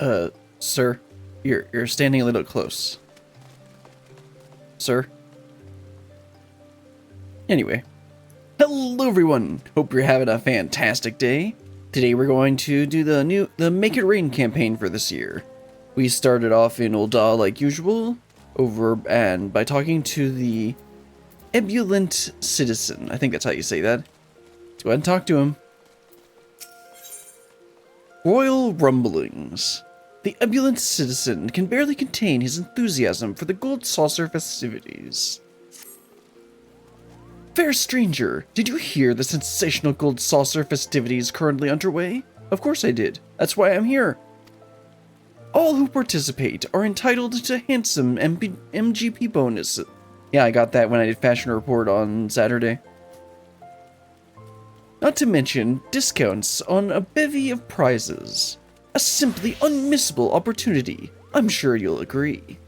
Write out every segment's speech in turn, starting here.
Uh, sir, you're standing a little close. Sir? Anyway. Hello everyone! Hope you're having a fantastic day. Today we're going to do the Make It Rain campaign for this year. We started off in ul'dah like usual, and by talking to the ebullient citizen. I think that's how you say that. Let's go ahead and talk to him. Royal rumblings. The ebullient citizen can barely contain his enthusiasm for the gold saucer festivities. Fair stranger, did you hear the sensational gold saucer festivities currently underway? Of course I did. That's why I'm here. All who participate are entitled to handsome MGP bonuses. Yeah, I got that when I did Fashion Report on Saturday. Not to mention discounts on a bevy of prizes. A simply unmissable opportunity. I'm sure you'll agree.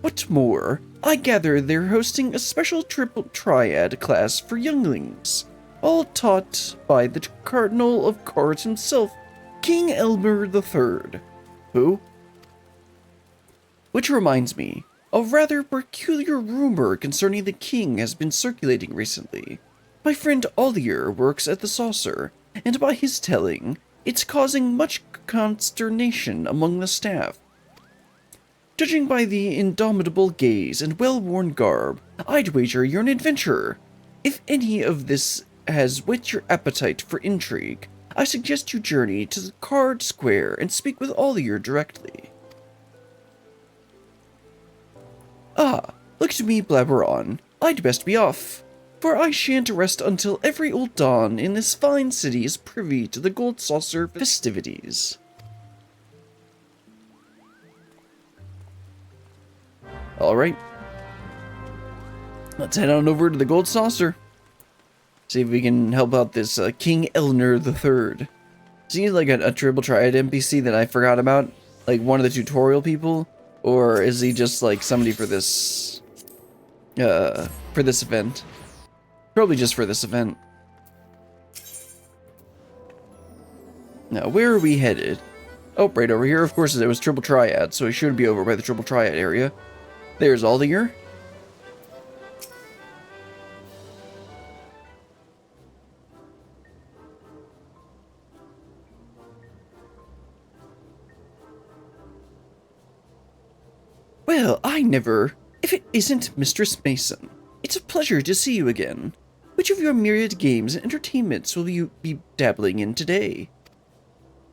What more, I gather they're hosting a special Triad class for younglings, all taught by the Cardinal of Cards himself, King Elmer III. Who? Which reminds me, a rather peculiar rumor concerning the king has been circulating recently. My friend Ollier works at the saucer, and by his telling, it's causing much consternation among the staff. Judging by the indomitable gaze and well-worn garb, I'd wager you're an adventurer. If any of this has whet your appetite for intrigue, I suggest you journey to the Card Square and speak with Ollier directly. Ah, look to me blabber on. I'd best be off, for I shan't rest until every old dawn in this fine city is privy to the gold saucer festivities. Alright. Let's head on over to the gold saucer. See if we can help out this King Elmer III. Is he like a triple triad NPC that I forgot about? Like one of the tutorial people? Or is he just like somebody for this event? Probably just for this event. Now, where are we headed? Oh, right over here. Of course, it was triple triad, so we should be over by the triple triad area. There's Ollier. Well, I never... If it isn't Mistress Mason, it's a pleasure to see you again. Which of your myriad games and entertainments will you be dabbling in today?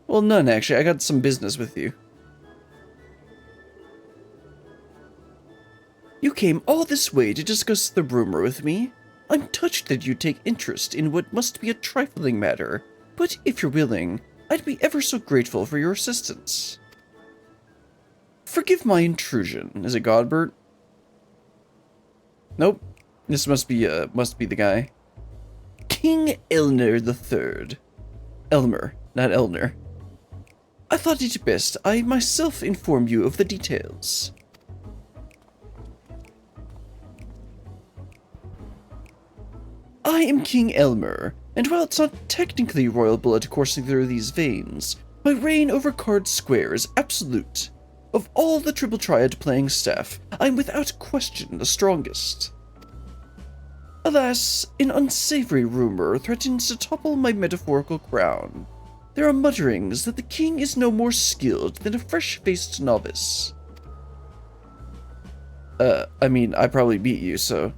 Well, none, actually. I got some business with you. You came all this way to discuss the rumor with me. I'm touched that you take interest in what must be a trifling matter, but if you're willing, I'd be ever so grateful for your assistance. Forgive my intrusion. Is it Godbert? Nope. This must be the guy. King Elmer III. Elmer, not Elner. I thought it best I myself inform you of the details. I am King Elmer, and while it's not technically royal blood coursing through these veins, my reign over Card Square is absolute. Of all the Triple Triad playing staff, I'm without question the strongest. Alas, an unsavory rumor threatens to topple my metaphorical crown. There are mutterings that the king is no more skilled than a fresh-faced novice. I mean, I probably beat you, so...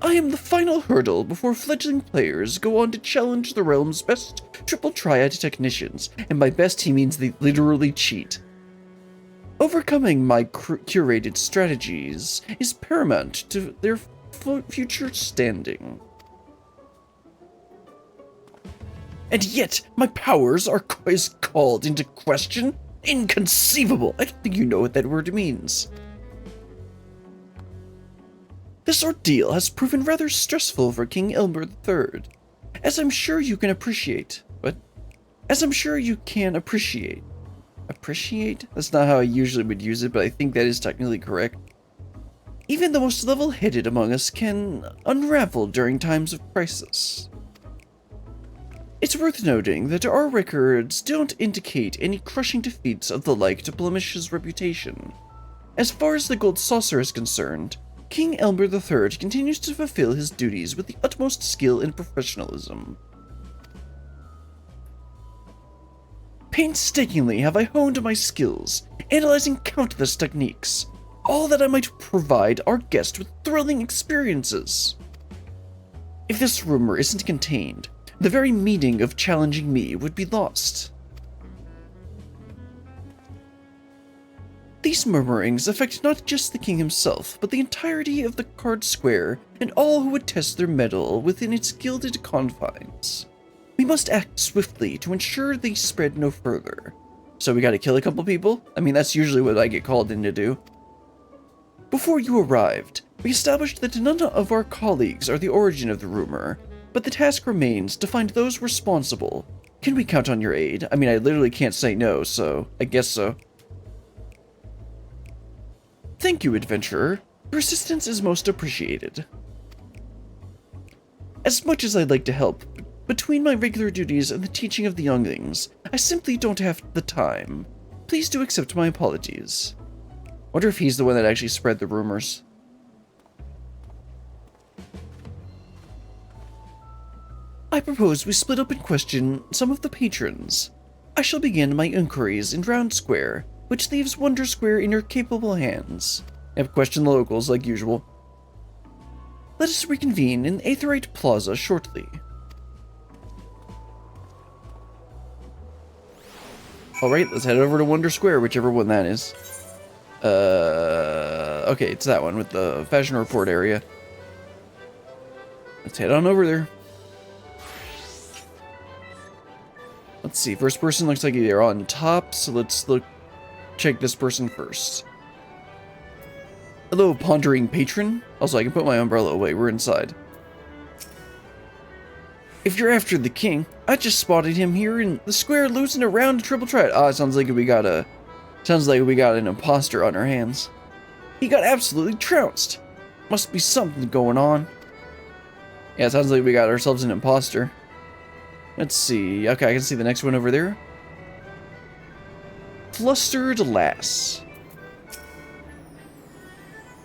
I am the final hurdle before fledgling players go on to challenge the realm's best Triple Triad technicians, and by best he means they literally cheat. Overcoming my curated strategies is paramount to their future standing. And yet, my powers are called into question? Inconceivable! I don't think you know what that word means. This ordeal has proven rather stressful for King Elmer III, as I'm sure you can appreciate. What? As I'm sure you can appreciate. Appreciate? That's not how I usually would use it, but I think that is technically correct. Even the most level-headed among us can unravel during times of crisis. It It's worth noting that our records don't indicate any crushing defeats of the like to blemish his reputation. As far as the gold saucer is concerned, King Elmer III continues to fulfill his duties with the utmost skill and professionalism. Painstakingly have I honed my skills, analyzing countless techniques, all that I might provide our guest with thrilling experiences. If this rumor isn't contained, the very meaning of challenging me would be lost. These murmurings affect not just the king himself, but the entirety of the card square and all who would test their mettle within its gilded confines. We must act swiftly to ensure they spread no further. So we gotta kill a couple people? I mean, that's usually what I get called in to do. Before you arrived, we established that none of our colleagues are the origin of the rumor, but the task remains to find those responsible. Can we count on your aid? I mean, I literally can't say no, so I guess so. Thank you, adventurer. Your assistance is most appreciated. As much as I'd like to help, between my regular duties and the teaching of the younglings, I simply don't have the time. Please do accept my apologies. Wonder if he's the one that actually spread the rumors. I propose we split up and question some of the patrons. I shall begin my inquiries in Round Square, which leaves Wonder Square in your capable hands. And question the locals like usual. Let us reconvene in Aetherite Plaza shortly. Alright, let's head over to Wonder Square, whichever one that is. Okay, it's that one with the Fashion Report area. Let's head on over there. Let's see, first person looks like they're on top, so let's check this person first. Hello, pondering patron. Also, I can put my umbrella away, we're inside. If you're after the king, I just spotted him here in the square losing around a triple triad. Ah, it sounds like we got an imposter on our hands. He got absolutely trounced. Must be something going on. Yeah, it sounds like we got ourselves an imposter. Let's see. Okay, I can see the next one over there. Flustered lass.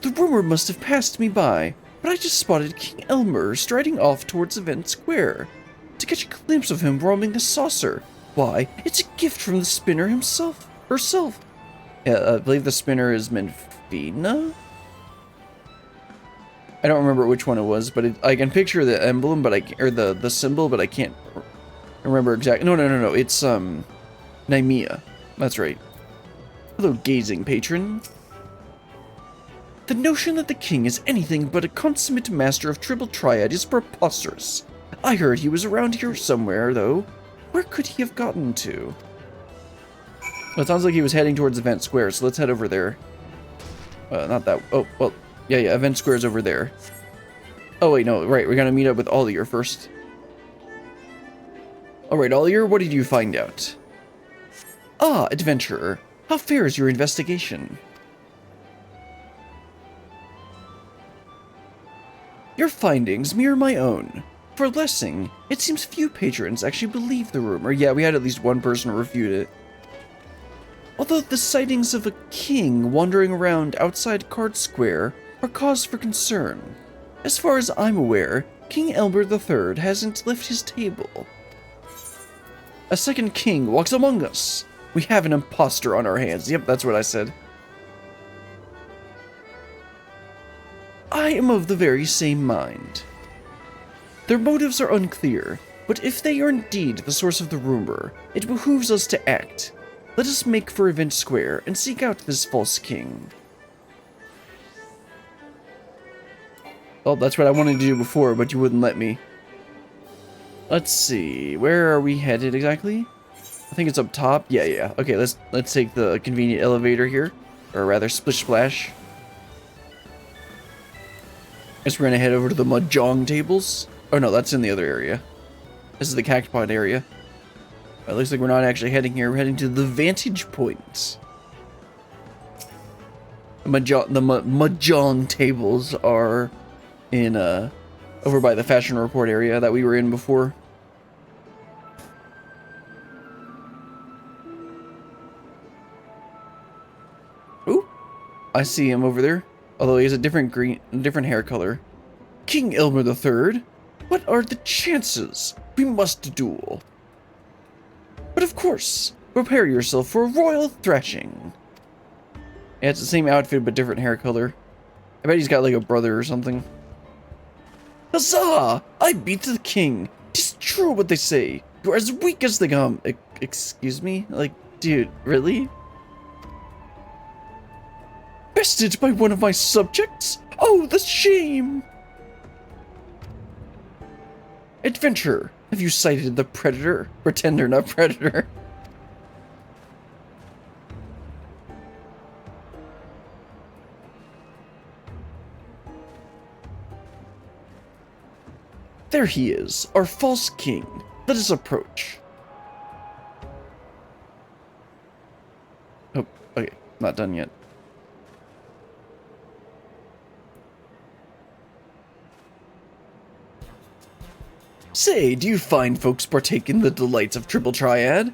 The rumor must have passed me by, but I just spotted King Elmer striding off towards Event Square. To catch a glimpse of him roaming the saucer. Why, it's a gift from the spinner herself. Yeah, I believe the spinner is Menfina? I don't remember which one it was, but I can picture the emblem, but or the symbol, but I can't remember exactly. No. It's Nymea. That's right. Hello, gazing patron. The notion that the king is anything but a consummate master of triple triad is preposterous. I heard he was around here somewhere, though. Where could he have gotten to? Well, it sounds like he was heading towards Event Square, so let's head over there. Not that. Oh, well, yeah, Event Square's over there. Oh, wait, no, right, we're gonna meet up with Ollier first. Alright, Ollier, what did you find out? Ah, adventurer, how fares your investigation? Your findings mirror my own. For Lessing, it seems few patrons actually believe the rumor. Yeah, we had at least one person refute it. Although the sightings of a king wandering around outside Card Square are cause for concern. As far as I'm aware, King Elmer III hasn't left his table. A second king walks among us. We have an imposter on our hands. Yep, that's what I said. I am of the very same mind. Their motives are unclear, but if they are indeed the source of the rumor, it behooves us to act. Let us make for Event Square and seek out this false king. Well, that's what I wanted to do before, but you wouldn't let me. Let's see, where are we headed exactly? I think it's up top. Yeah. Okay, let's take the convenient elevator here, or rather, splish splash. Guess we're gonna head over to the mahjong tables. Oh no, that's in the other area. This is the cactpot area. It looks like we're not actually heading here. We're heading to the vantage point. The mahjong tables are in over by the Fashion Report area that we were in before. I see him over there. Although he has a different hair color. King Elmer III? What are the chances? We must duel. But of course, prepare yourself for a royal thrashing. Yeah, it's the same outfit but different hair color. I bet he's got like a brother or something. Huzzah! I beat the king. 'Tis true what they say. You're as weak as the gum. Excuse me? Like, dude, really? Bested by one of my subjects? Oh, the shame! Adventurer, have you sighted the predator? Pretender, not predator. There he is, our false king. Let us approach. Oh, okay, not done yet. Say, do you find folks partake in the delights of Triple Triad?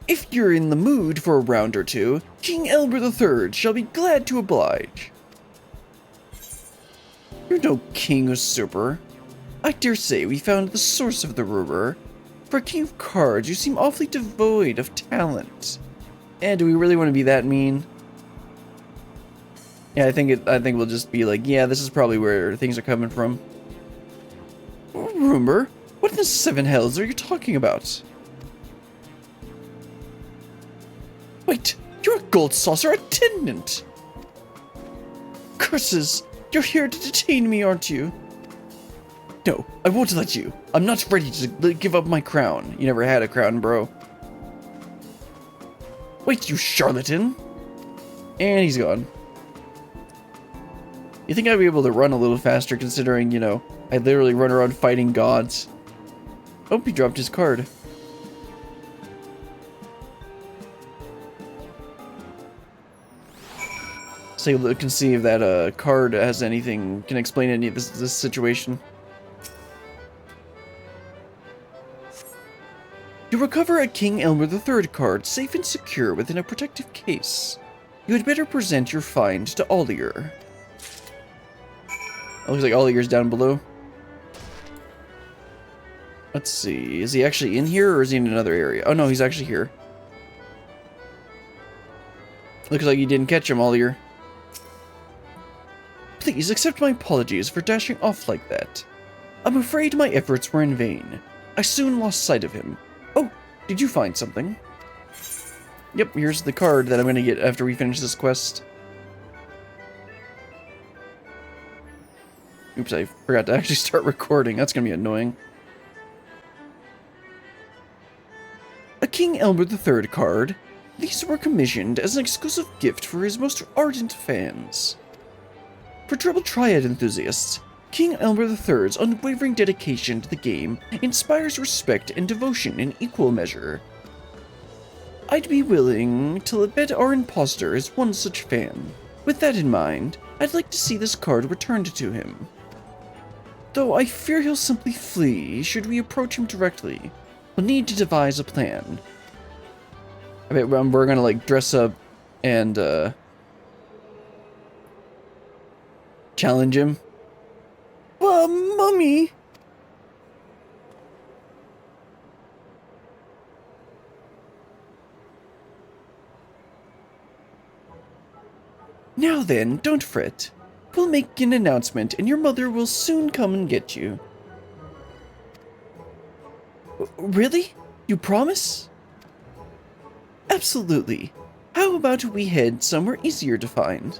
If you're in the mood for a round or two, King Elmer III shall be glad to oblige. You're no king usurper. I dare say we found the source of the rumor. For a king of cards, you seem awfully devoid of talent. And do we really want to be that mean? Yeah, I think we'll just be like, yeah, this is probably where things are coming from. Rumor? What in the seven hells are you talking about? Wait, you're a gold saucer attendant! Curses! You're here to detain me, aren't you? No, I won't let you. I'm not ready to give up my crown. You never had a crown, bro. Wait, you charlatan! And he's gone. You think I'd be able to run a little faster considering, you know, I literally run around fighting gods. Oh, he dropped his card. So you look and see if that card has anything, can explain any of this situation. You recover a King Elmer III card safe and secure within a protective case. You had better present your find to ul'dah. It looks like ul'dah's down below. Let's see, is he actually in here or is he in another area? Oh no, he's actually here. Looks like you didn't catch him, ul'dah. Please accept my apologies for dashing off like that. I'm afraid my efforts were in vain. I soon lost sight of him. Oh, did you find something? Yep, here's the card that I'm gonna get after we finish this quest. Oops, I forgot to actually start recording. That's gonna be annoying. A King Elmer III card. These were commissioned as an exclusive gift for his most ardent fans. For Triple Triad enthusiasts, King Elmer III's unwavering dedication to the game inspires respect and devotion in equal measure. I'd be willing to bet our imposter is one such fan. With that in mind, I'd like to see this card returned to him. Though I fear he'll simply flee should we approach him directly. We'll need to devise a plan. I bet we're gonna like dress up and challenge him. Well, mummy. Now then, don't fret. We'll make an announcement and your mother will soon come and get you. Really? You promise? Absolutely. How about we head somewhere easier to find?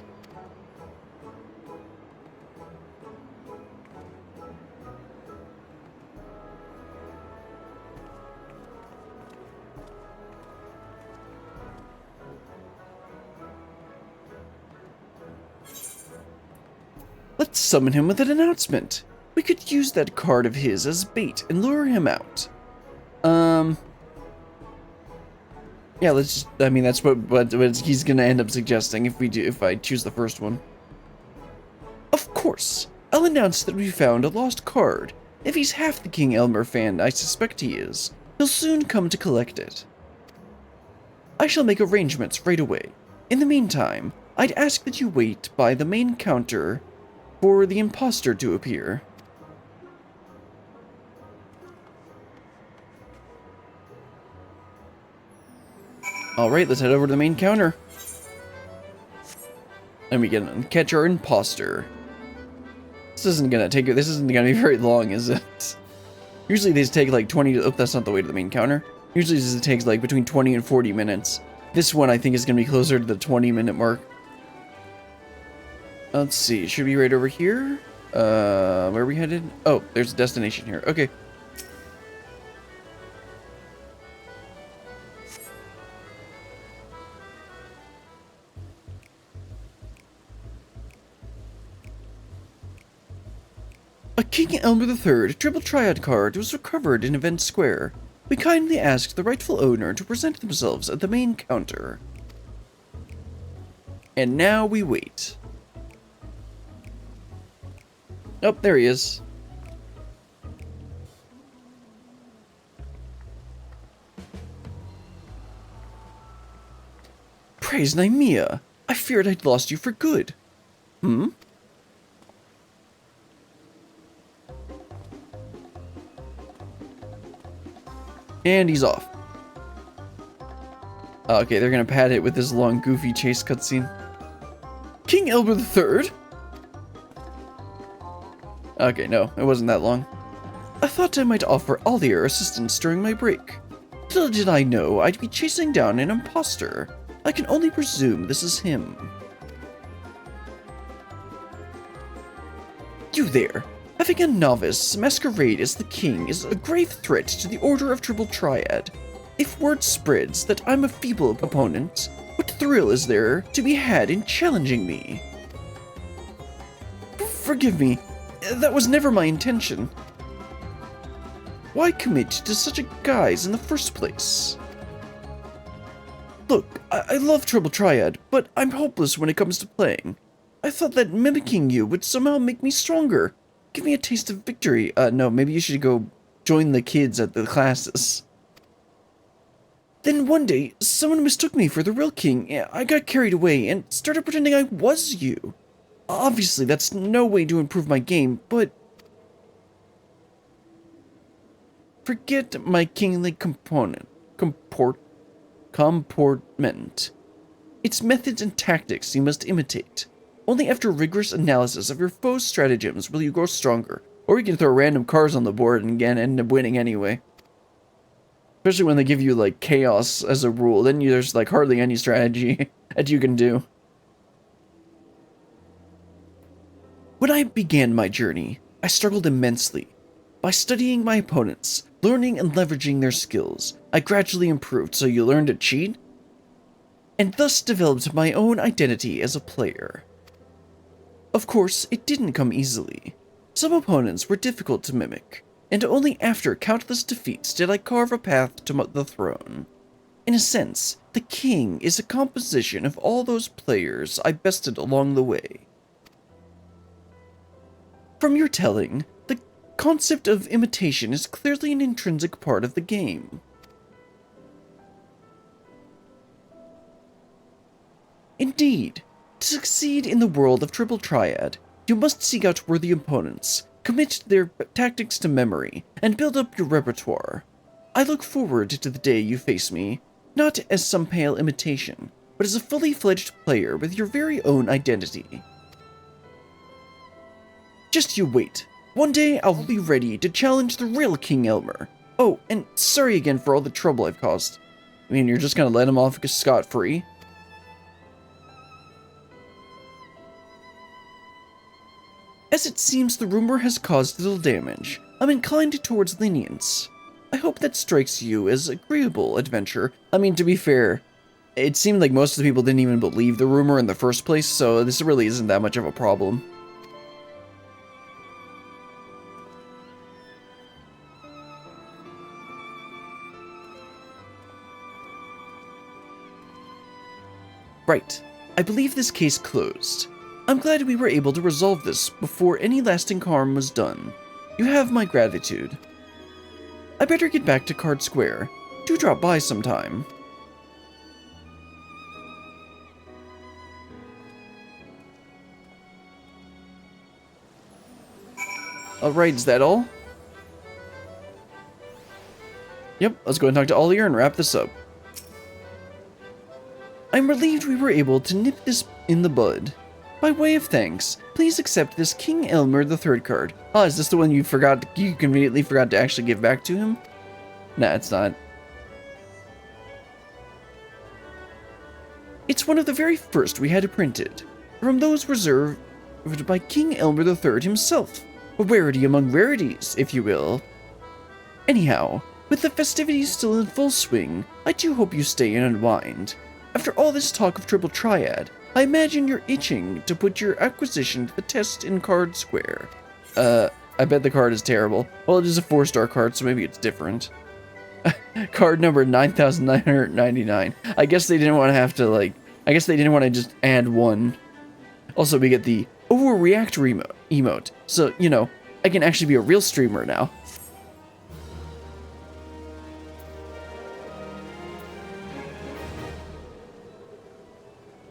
Let's summon him with an announcement. We could use that card of his as bait and lure him out. Yeah, let's just, I mean, that's what he's gonna end up suggesting if I choose the first one. Of course, I'll announce that we found a lost card. If he's half the King Elmer fan I suspect he is, he'll soon come to collect it. I shall make arrangements right away. In the meantime, I'd ask that you wait by the main counter for the imposter to appear. Alright, let's head over to the main counter. And we can catch our imposter. This isn't gonna be very long, is it? Usually these take like 20 to, oh, that's not the way to the main counter. Usually this takes like between 20 and 40 minutes. This one I think is gonna be closer to the 20-minute mark. Let's see, should be right over here? Where are we headed? Oh, there's a destination here. Okay. A King Elmer III triple Triad card was recovered in Event Square. We kindly asked the rightful owner to present themselves at the main counter. And now we wait. Oh, there he is. Praise Nymea! I feared I'd lost you for good. Hmm? And he's off. Okay, they're gonna pad it with this long, goofy chase cutscene. King Elmer III? Okay, no, it wasn't that long. I thought I might offer ul'dah assistance during my break. Little did I know I'd be chasing down an imposter. I can only presume this is him. You there! Having a novice masquerade as the king is a grave threat to the Order of Triple Triad. If word spreads that I'm a feeble opponent, what thrill is there to be had in challenging me? Forgive me, that was never my intention. Why commit to such a guise in the first place? Look, I love Triple Triad, but I'm hopeless when it comes to playing. I thought that mimicking you would somehow make me stronger. Give me a taste of victory. No, maybe you should go join the kids at the classes. Then one day, someone mistook me for the real king. I got carried away and started pretending I was you. Obviously, that's no way to improve my game, but... Forget my kingly comportment. It's methods and tactics you must imitate. Only after rigorous analysis of your foe's stratagems will you grow stronger, or you can throw random cards on the board and again end up winning anyway. Especially when they give you like chaos as a rule, then there's like hardly any strategy that you can do. When I began my journey, I struggled immensely. By studying my opponents, learning and leveraging their skills, I gradually improved. So you learned to cheat? And thus developed my own identity as a player. Of course, it didn't come easily. Some opponents were difficult to mimic, and only after countless defeats did I carve a path to the throne. In a sense, the king is a composition of all those players I bested along the way. From your telling, the concept of imitation is clearly an intrinsic part of the game. Indeed. To succeed in the world of Triple Triad, you must seek out worthy opponents, commit their tactics to memory, and build up your repertoire. I look forward to the day you face me, not as some pale imitation, but as a fully fledged player with your very own identity. Just you wait. One day I'll be ready to challenge the real King Elmer. Oh, and sorry again for all the trouble I've caused. I mean, you're just gonna let him off scot-free? As it seems the rumor has caused little damage, I'm inclined towards lenience. I hope that strikes you as agreeable, adventure. I mean, to be fair, it seemed like most of the people didn't even believe the rumor in the first place, so this really isn't that much of a problem. Right. I believe this case closed. I'm glad we were able to resolve this before any lasting harm was done. You have my gratitude. I better get back to Card Square. Do drop by sometime. Alright, is that all? Yep, let's go and talk to Ollier and wrap this up. I'm relieved we were able to nip this in the bud. By way of thanks, please accept this King Elmer III card. Oh, is this the one you conveniently forgot to actually give back to him? Nah, it's not. It's one of the very first we had printed, from those reserved by King Elmer III himself. A rarity among rarities, if you will. Anyhow, with the festivities still in full swing, I do hope you stay and unwind. After all this talk of Triple Triad, I imagine you're itching to put your acquisition to the test in Card Square. I bet the card is terrible. Well, it is a 4-star card, so maybe it's different. Card number 9,999. I guess they didn't want to have to, like... I guess they didn't want to just add one. Also, we get the overreact emote. So, you know, I can actually be a real streamer now.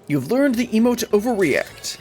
You've learned the emote overreact.